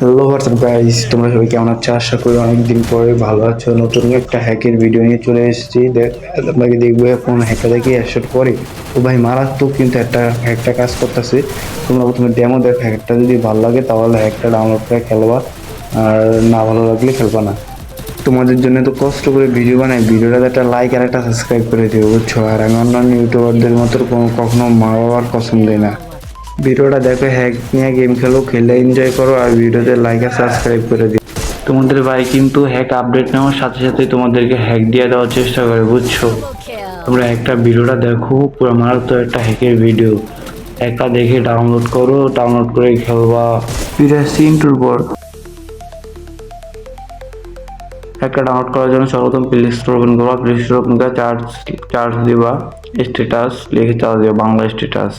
Hello WhatsApp guys, তোমরা সবাই কেমন আছো? আশা করি অনেকদিন পরে ভালো আছো। নতুন একটা হ্যাকের ভিডিও নিয়ে চলে এসেছি। আপনাকে দেখবো এখন হ্যাকটা দেখে হেডশট করে। ও ভাই মারাত্মক, কিন্তু একটা কাজ করতেছে। তোমরা প্রথমে ডেমো দেখো, হ্যাকটা যদি ভালো লাগে তাহলে হ্যাকটা ডাউনলোড করে খেলবা, আর না ভালো লাগলে খেলবা না। তোমাদের জন্য তো কষ্ট করে ভিডিও বানাই, ভিডিওটাতে একটা লাইক আর একটা সাবস্ক্রাইব করে দিও, বুঝছো? আর আমি অন্যান্য ইউটিউবারদের মতো কখনো মা বাবার কসম দেই না। ভিডিওটা দেখো, হ্যাক নিয়ে গেম খেলো, খেলে এনজয় করো, আর ভিডিওতে লাইক আর সাবস্ক্রাইব করে দিও। তোমাদের ভাই কিন্তু হ্যাক আপডেট নেওয়ার সাথে সাথে তোমাদেরকে হ্যাক দিয়ে দেওয়ার চেষ্টা করে, বুঝছো? তোমরা একটা ভিডিওটা দেখো, পুরো মারাত্মক একটা হ্যাকের ভিডিও। একটা দেখে ডাউনলোড করো, ডাউনলোড করে খেলবা। ফিরে আসছি ইন্টুর পর। একটা ডাউনলোড করার জন্য সর্বপ্রথম প্লে স্টোর ওপেন করবা। প্লে স্টোর ওপেন করে চার্জ দিবা, স্ট্যাটাস লিখে চার্জ দিবা, বাংলা স্ট্যাটাস।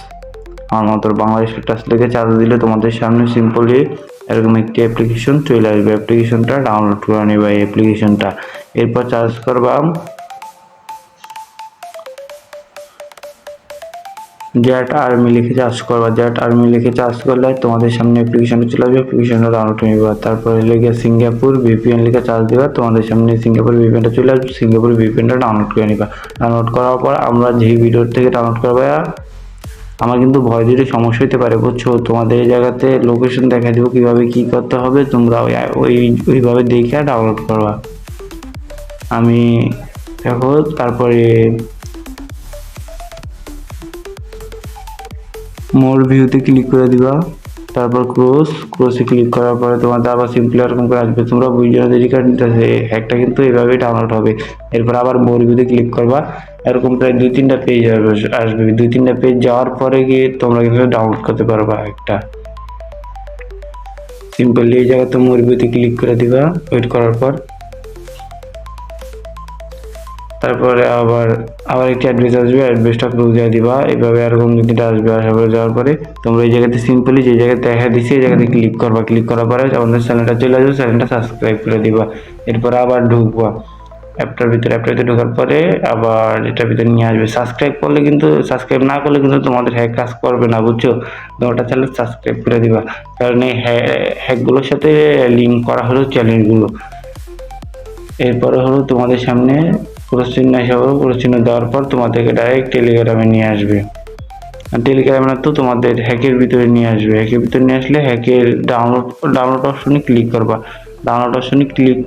আমার মতো বাংলা স্ট্যাটাস লিখে চার্জ দিলে তোমাদের সামনে সিম্পলি এরকম একটি অ্যাপ্লিকেশন চলে আসবে। অ্যাপ্লিকেশনটা ডাউনলোড করে নিবা, এই অ্যাপ্লিকেশনটা। এরপর চার্জ করবা, জ্যাট আর্মি লিখে চার্জ করবা। জ্যাট আর্মি লিখে চার্জ করলে তোমাদের সামনে অ্যাপ্লিকেশনটা চলে আসবে, অ্যাপ্লিকেশনটা ডাউনলোড করে নিবা। তারপরে লিখে সিঙ্গাপুর ভিপিএন লিখে চার্জ দিবা, তোমাদের সামনে সিঙ্গাপুর ভিপিএনটা চলে আসবে, সিঙ্গাপুর ভিপিএনটা ডাউনলোড করে নিবা। ডাউনলোড করার পর আমরা যেই ভিডিওর থেকে ডাউনলোড করবা, আমার কিন্তু ভয় দিলে সমস্যা হতে পারে, বুঝছো? তোমাদের এই জায়গাতে লোকেশন দেখা দিব, কিভাবে কি করতে হবে, তোমরা ওইভাবে দেখে ডাউনলোড করবা। আমি দেখো, তারপরে মোর ভিউতে ক্লিক করে দিবা। তারপর ক্রসে ক্লিক করার পরে তোমাদের আবার সিম্পলি এরকম করে আসবে। তোমরা ভিডিও দেরি করে নিতেছে, হ্যাকটা কিন্তু এইভাবেই ডাউনলোড হবে। এরপর আবার মোর ভিউতে ক্লিক করবা। এরকম প্রায় 2-3টা পেজ আসবে। 2-3টা পেজ যাওয়ার পরে গিয়ে তোমরা কিন্তু ডাউনলোড করতে পারবা একটা। সিম্পলি এই জায়গাতে মোর ভিউতে ক্লিক করে দিবা। ওয়েট করার পর তারপরে আবার আবার একটি অ্যাড্রেস আসবে, অ্যাড্রেসটা ক্লোজ দিয়ে দিবা। এইভাবে এরকম দুটো আসবে। আসার পরে যাওয়ার পরে তোমরা এই জায়গাতে সিম্পলি যে জায়গায় দেখা দিচ্ছে এই জায়গাতে ক্লিক করবা। ক্লিক করার পরে আমাদের চ্যানেলটা চলে আসবে, চ্যানেলটা সাবস্ক্রাইব করে দিবা। এরপরে আবার ঢুকবা অ্যাপটার ভিতরে ঢোকার পরে আবার এটার ভিতরে নিয়ে আসবে। সাবস্ক্রাইব করলে কিন্তু, সাবস্ক্রাইব না করলে কিন্তু তোমাদের হ্যাক কাজ করবে না, বুঝছো? ওটা চ্যানেল সাবস্ক্রাইব করে দিবা, কারণ এই হ্যাকগুলোর সাথে লিঙ্ক করা হলো চ্যানেলগুলো। এরপরে হলো তোমাদের সামনে ক্রস চিহ্ন হিসাবে, ক্রস চিহ্ন দেওয়ার পর তোমাদেরকে ডাইরেক্ট টেলিগ্রামে নিয়ে আসবে। আর টেলিগ্রামে না তো তোমাদের হ্যাকের ভিতরে নিয়ে আসবে। হ্যাকের ভিতরে নিয়ে আসলে হ্যাকের ডাউনলোড অপশনে ক্লিক করবা। ডাউনলোড অপশনে ক্লিক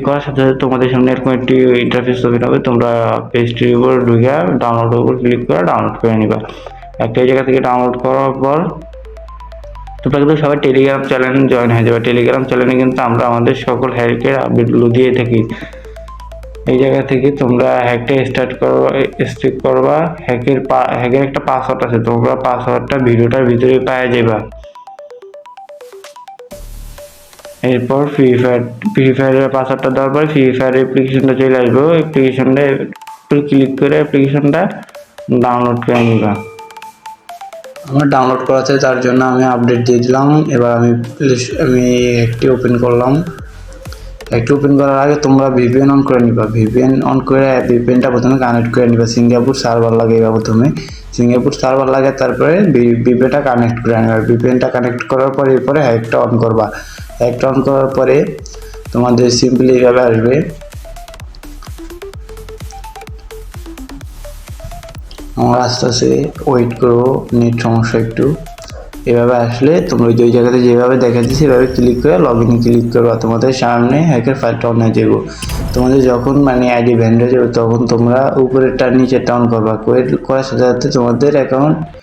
করার সাথে সাথে তোমাদের সামনে এরকম একটি ইন্টারফেস ওপেন হবে। তোমরা পেজটির উপর ঢুকে ডাউনলোডের উপর ক্লিক করে ডাউনলোড করে নিবা। একটা জায়গা থেকে ডাউনলোড করার পর তোমরা কিন্তু সবাই টেলিগ্রাম চ্যানেলে জয়েন হয়ে যাবে। টেলিগ্রাম চ্যানেলে কিন্তু আমরা আমাদের সকল হ্যাকের আপডেটগুলো দিয়ে থাকি। এই জায়গা থেকে তোমরা হ্যাকটা স্টার্ট করবা। হ্যাকের একটা পাসওয়ার্ড আছে, তোমরা পাসওয়ার্ডটা ভিডিওটার ভিতরে পাওয়া যাবা। এরপর ফ্রি ফায়ারের পাসওয়ার্ডটা দেওয়ার পর ফ্রি ফায়ার অ্যাপ্লিকেশনটা চলে আসবে। অ্যাপ্লিকেশনটা ক্লিক করে অ্যাপ্লিকেশনটা ডাউনলোড করে নিবা। আমার ডাউনলোড করা আছে, তার জন্য আমি আপডেট দিয়ে দিলাম। এবার আমি একটি ওপেন করলাম। একটু ওপেন করার আগে তোমরা ভিপিএন অন করে নিবা। ভিপিএন অন করে ভিপিএনটা প্রথমে কানেক্ট করে নিবা। সিঙ্গাপুর সার্ভার লাগে, এবার প্রথমে সিঙ্গাপুর সার্ভার লাগে, তারপরে ভিপিএনটা কানেক্ট করে নিবা। ভিপিএনটা কানেক্ট করার পরে এরপরে হ্যাকটা অন করবা। হ্যাকটা অন করার পরে তোমাদের সিম্পলি এইভাবে আসবে। আমার আস্তে আস্তে ওয়েট করো, নেট সমস্যা একটু। এভাবে আসলে তোমরা ওই জায়গাতে যেভাবে দেখাচ্ছি সেভাবে ক্লিক করে লগ ইন ক্লিক করবা। তোমাদের সামনে হ্যাকের ফাইলটা অন হয়ে যাবো। তোমাদের যখন আইডি ভ্যান্ড হয়ে যাবে তখন তোমরা উপরেরটা নিচেরটা অন করবা। করার সাথে সাথে তোমাদের অ্যাকাউন্ট